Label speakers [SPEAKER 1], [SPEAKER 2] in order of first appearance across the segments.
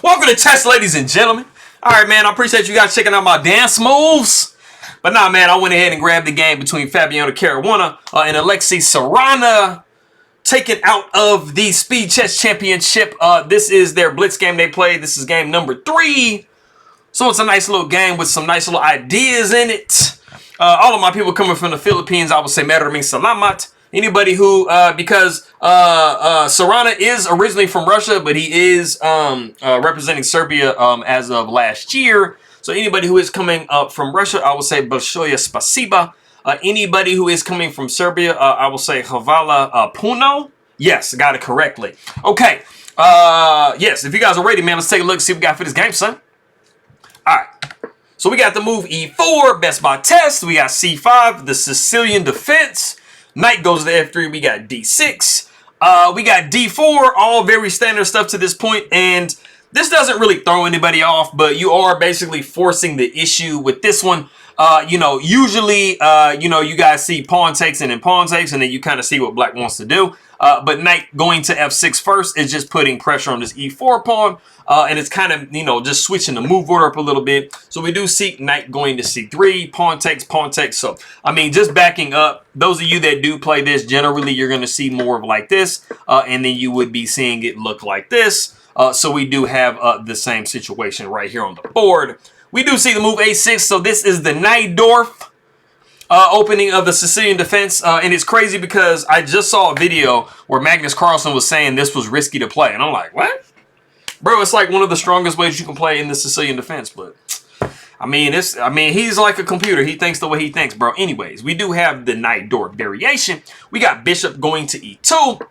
[SPEAKER 1] Welcome to chess, ladies and gentlemen. All right, man, I appreciate you guys checking out my dance moves. But nah, man, I went ahead and grabbed the game between Fabiano Caruana and Alexei Sarana, taken out of the Speed Chess Championship. This is their Blitz game they played. This is game number 3. So it's a nice little game with some nice little ideas in it. All of my people coming from the Philippines, I would say maraming salamat. Anybody who, because Sarana is originally from Russia, but he is representing Serbia as of last year. So anybody who is coming up from Russia, I will say Большое спасибо. Anybody who is coming from Serbia, I will say Hvala Puno. Yes, got it correctly. Okay. Yes, if you guys are ready, man, let's take a look and see what we got for this game, son. All right. So we got the move E4, best by test. We got C5, the Sicilian defense. Knight goes to F3. We got D6. We got D4, all very standard stuff to this point. And this doesn't really throw anybody off, but you are basically forcing the issue with this one. Usually, you guys see pawn takes and then pawn takes, and then you kind of see what black wants to do. But knight going to F6 first is just putting pressure on this E4 pawn. And it's kind of, just switching the move order up a little bit. So we do see knight going to C3, pawn takes, pawn takes. So, I mean, just backing up, those of you that do play this, generally you're going to see more of like this. And then you would be seeing it look like this. So we do have the same situation right here on the board. We do see the move A6. So this is the Najdorf opening of the Sicilian defense. And it's crazy because I just saw a video where Magnus was saying this was risky to play. And I'm like, what? Bro, it's like one of the strongest ways you can play in the Sicilian defense, but I mean, he's like a computer. He thinks the way he thinks, bro. Anyways, we do have the Najdorf variation. We got bishop going to E2.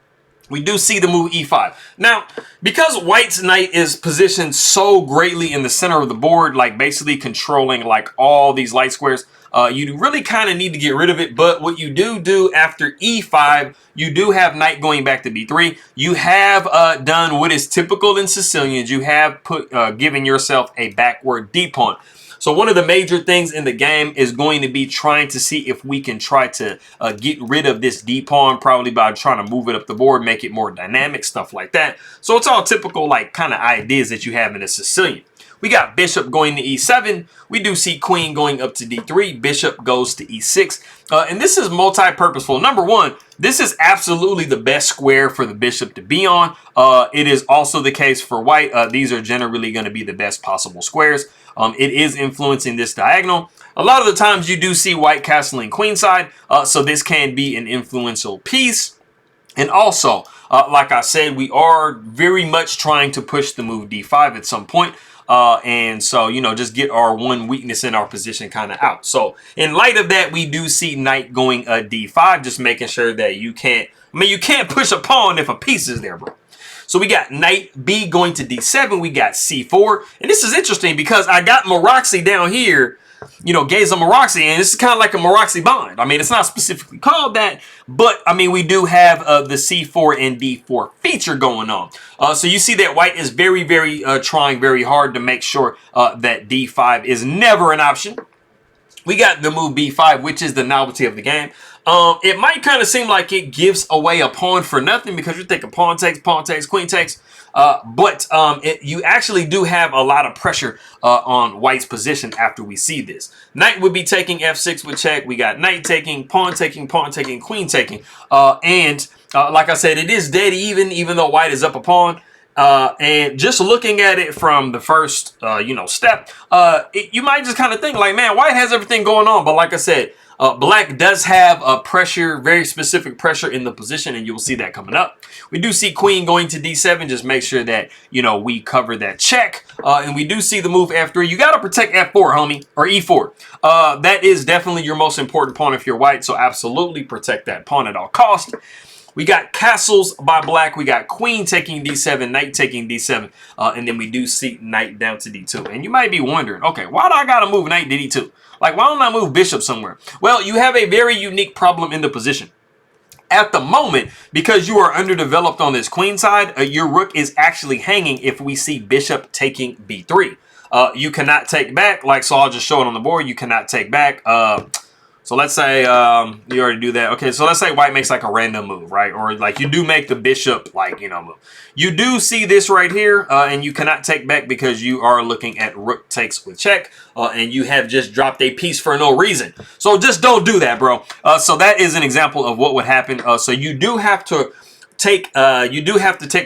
[SPEAKER 1] We do see the move E5. Now, because white's knight is positioned so greatly in the center of the board, like basically controlling like all these light squares, you really kind of need to get rid of it. But what you do after E5, you do have knight going back to B3. You have done what is typical in Sicilians. You have given yourself a backward D pawn. So one of the major things in the game is going to be trying to see if we can try to get rid of this D pawn, probably by trying to move it up the board, make it more dynamic, stuff like that. So it's all typical like kind of ideas that you have in a Sicilian. We got bishop going to E7. We do see queen going up to D3. Bishop goes to E6. And this is multi-purposeful. Number one, this is absolutely the best square for the bishop to be on. It is also the case for white. These are generally going to be the best possible squares. It is influencing this diagonal. A lot of the times you do see white castling queenside. So this can be an influential piece. And also, like I said, we are very much trying to push the move D5 at some point. And so, just get our one weakness in our position kind of out. So in light of that, we do see knight going D5, just making sure that you can't push a pawn if a piece is there, bro. So we got knight B going to D7. We got C4. And this is interesting because I got Maroxy down here, Geza Maroxy, and this is kind of like a Maroxy bond. I mean, it's not specifically called that, but I mean, we do have the C4 and D4 feature going on. So you see that white is very, very trying very hard to make sure that D5 is never an option. We got the move B5, which is the novelty of the game. It might kind of seem like it gives away a pawn for nothing because you're thinking pawn takes, queen takes. But you actually do have a lot of pressure on white's position after we see this. Knight would be taking F6 with check. We got knight taking, pawn taking, queen taking. And like I said, it is dead even though white is up a pawn. And just looking at it from the first, step, you might just kind of think like, man, white has everything going on. But like I said, black does have a pressure, very specific pressure in the position, and you'll see that coming up. We do see queen going to D7. Just make sure that, we cover that check. And we do see the move F3. You got to protect F4, homie, or E4. That is definitely your most important pawn if you're white, so absolutely protect that pawn at all costs. We got castles by black. We got queen taking D7, knight taking D7, and then we do see knight down to D2. And you might be wondering, okay, why do I got to move knight to D2? Like, why don't I move bishop somewhere? Well, you have a very unique problem in the position. At the moment, because you are underdeveloped on this queen side, your rook is actually hanging if we see bishop taking B3. You cannot take back, so I'll just show it on the board. You cannot take back. So let's say you already do that. Okay, so let's say white makes like a random move, right? Or like you do make the bishop, like, you know, move. You do see this right here, and you cannot take back because you are looking at rook takes with check, and you have just dropped a piece for no reason. So just don't do that, bro. So that is an example of what would happen. So you do have to take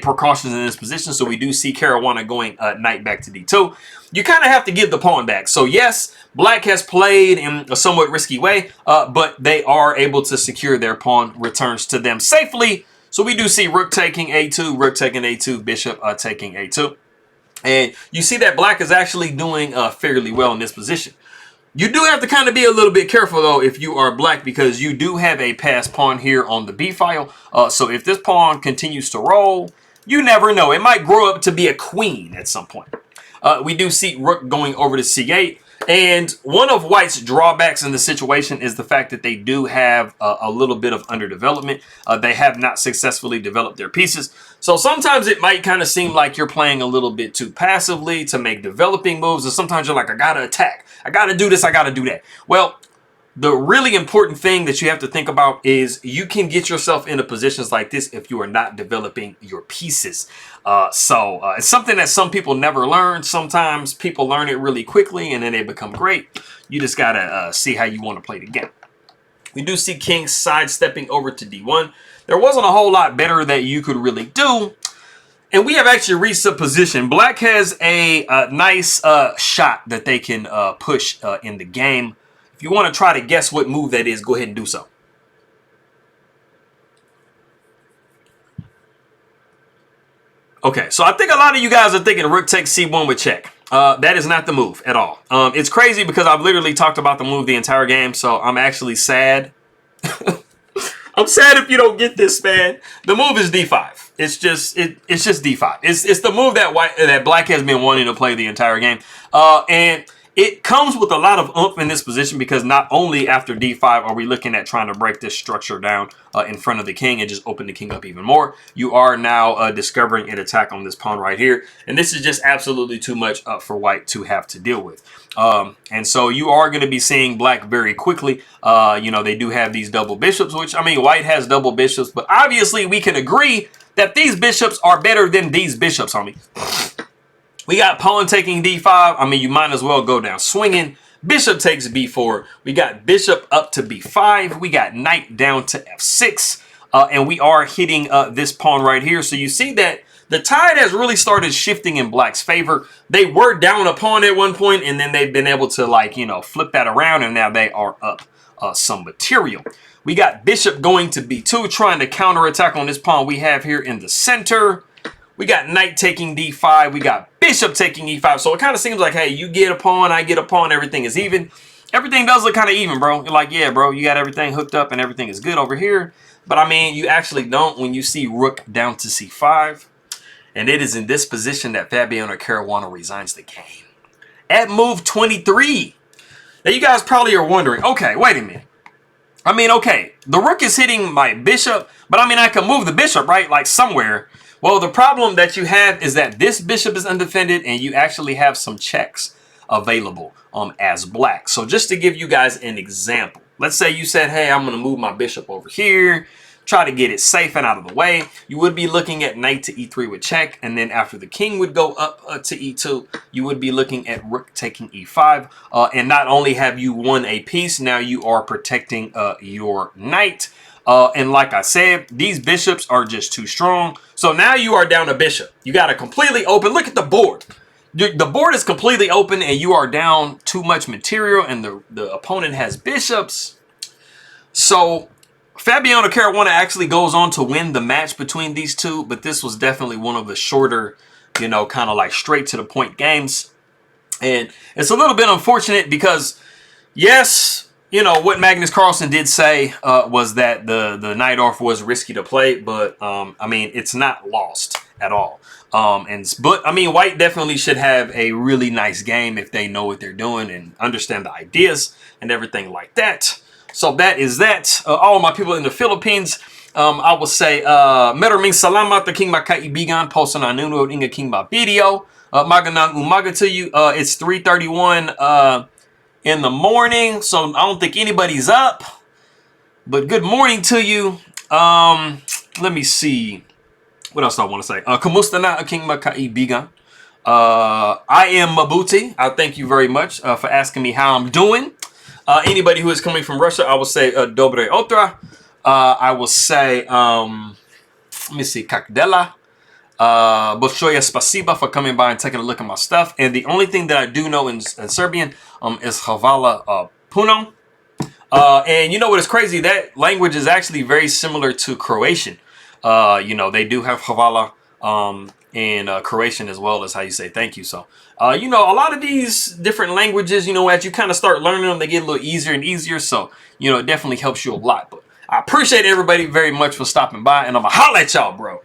[SPEAKER 1] precautions in this position. So we do see Caruana going knight back to d2. You kind of have to give the pawn back. So yes, black has played in a somewhat risky way, but they are able to secure their pawn returns to them safely. So we do see rook taking a2, rook taking a2, bishop taking a2. And you see that black is actually doing fairly well in this position. You do have to kind of be a little bit careful, though, if you are black, because you do have a passed pawn here on the b file. So if this pawn continues to roll, you never know. It might grow up to be a queen at some point. We do see rook going over to c8. And one of white's drawbacks in the situation is the fact that they do have a little bit of underdevelopment. They have not successfully developed their pieces. So sometimes it might kind of seem like you're playing a little bit too passively to make developing moves. And sometimes you're like, I got to attack. I got to do this. I got to do that. Well, the really important thing that you have to think about is you can get yourself into positions like this if you are not developing your pieces. It's something that some people never learn. Sometimes people learn it really quickly and then they become great. You just got to see how you want to play the game. We do see king sidestepping over to d1. There wasn't a whole lot better that you could really do. And we have actually reached a position. Black has a nice shot that they can push in the game. If you want to try to guess what move that is, go ahead and do so. Okay, so I think a lot of you guys are thinking rook takes c1 with check. That is not the move at all. It's crazy because I've literally talked about the move the entire game, so I'm actually sad. I'm sad if you don't get this, man. The move is d5. It's just d5. It's the move that black has been wanting to play the entire game. And it comes with a lot of oomph in this position because not only after d5 are we looking at trying to break this structure down in front of the king and just open the king up even more. You are now discovering an attack on this pawn right here. And this is just absolutely too much for white to have to deal with. And so you are going to be seeing black very quickly. You know, they do have these double bishops, which, I mean, white has double bishops. But obviously we can agree that these bishops are better than these bishops, homie. We got pawn taking d5. I mean, you might as well go down swinging. Bishop takes b4. We got bishop up to b5. We got knight down to f6. And we are hitting this pawn right here. So you see that the tide has really started shifting in black's favor. They were down a pawn at one point, and then they've been able to, like, you know, flip that around, and now they are up some material. We got bishop going to b2, trying to counterattack on this pawn we have here in the center. We got knight taking d5. We got bishop taking e5. So it kind of seems like, hey, you get a pawn, I get a pawn, everything is even. Everything does look kind of even, bro. You're like, yeah, bro, you got everything hooked up and everything is good over here. But, I mean, you actually don't when you see rook down to c5. And it is in this position that Fabiano Caruana resigns the game. At move 23. Now, you guys probably are wondering, okay, wait a minute. I mean, okay, the rook is hitting my bishop, but, I mean, I can move the bishop, right, like somewhere. Well, the problem that you have is that this bishop is undefended and you actually have some checks available as black. So just to give you guys an example, let's say you said, hey, I'm going to move my bishop over here, try to get it safe and out of the way. You would be looking at knight to e3 with check. And then after the king would go up to e2, you would be looking at rook taking e5. And not only have you won a piece, now you are protecting your knight. And like I said, these bishops are just too strong. So now you are down a bishop. You got a completely open. Look at the board. The board is completely open and you are down too much material and the opponent has bishops. So Fabiano Caruana actually goes on to win the match between these two. But this was definitely one of the shorter, you know, kind of like straight to the point games. And it's a little bit unfortunate because, yes, you know, what Magnus Carlsen did say was that the Najdorf was risky to play, but I mean, it's not lost at all. But I mean, white definitely should have a really nice game if they know what they're doing and understand the ideas and everything like that. So that is that. All my people in the Philippines, I will say, Maraming salamat the king makaibigan po sa nanonood inga king video. Magandang umaga to you. It's 3:31. in the morning, so I don't think anybody's up. But good morning to you. Let me see. What else do I want to say? Kamusta na aking mga kaibigan. I am Mabuti. I thank you very much for asking me how I'm doing. Anybody who is coming from Russia, I will say Dobre Otra. I will say, let me see, Kak Dela. Bolshoya Spasiba for coming by and taking a look at my stuff. And the only thing that I do know in Serbian is Hvala Puno. And you know what is crazy? That language is actually very similar to Croatian. You know, they do have Hvala in Croatian as well as how you say thank you. So, you know, a lot of these different languages, you know, as you kind of start learning them, they get a little easier and easier. So, you know, it definitely helps you a lot. But I appreciate everybody very much for stopping by, and I'm going to holler at y'all, bro.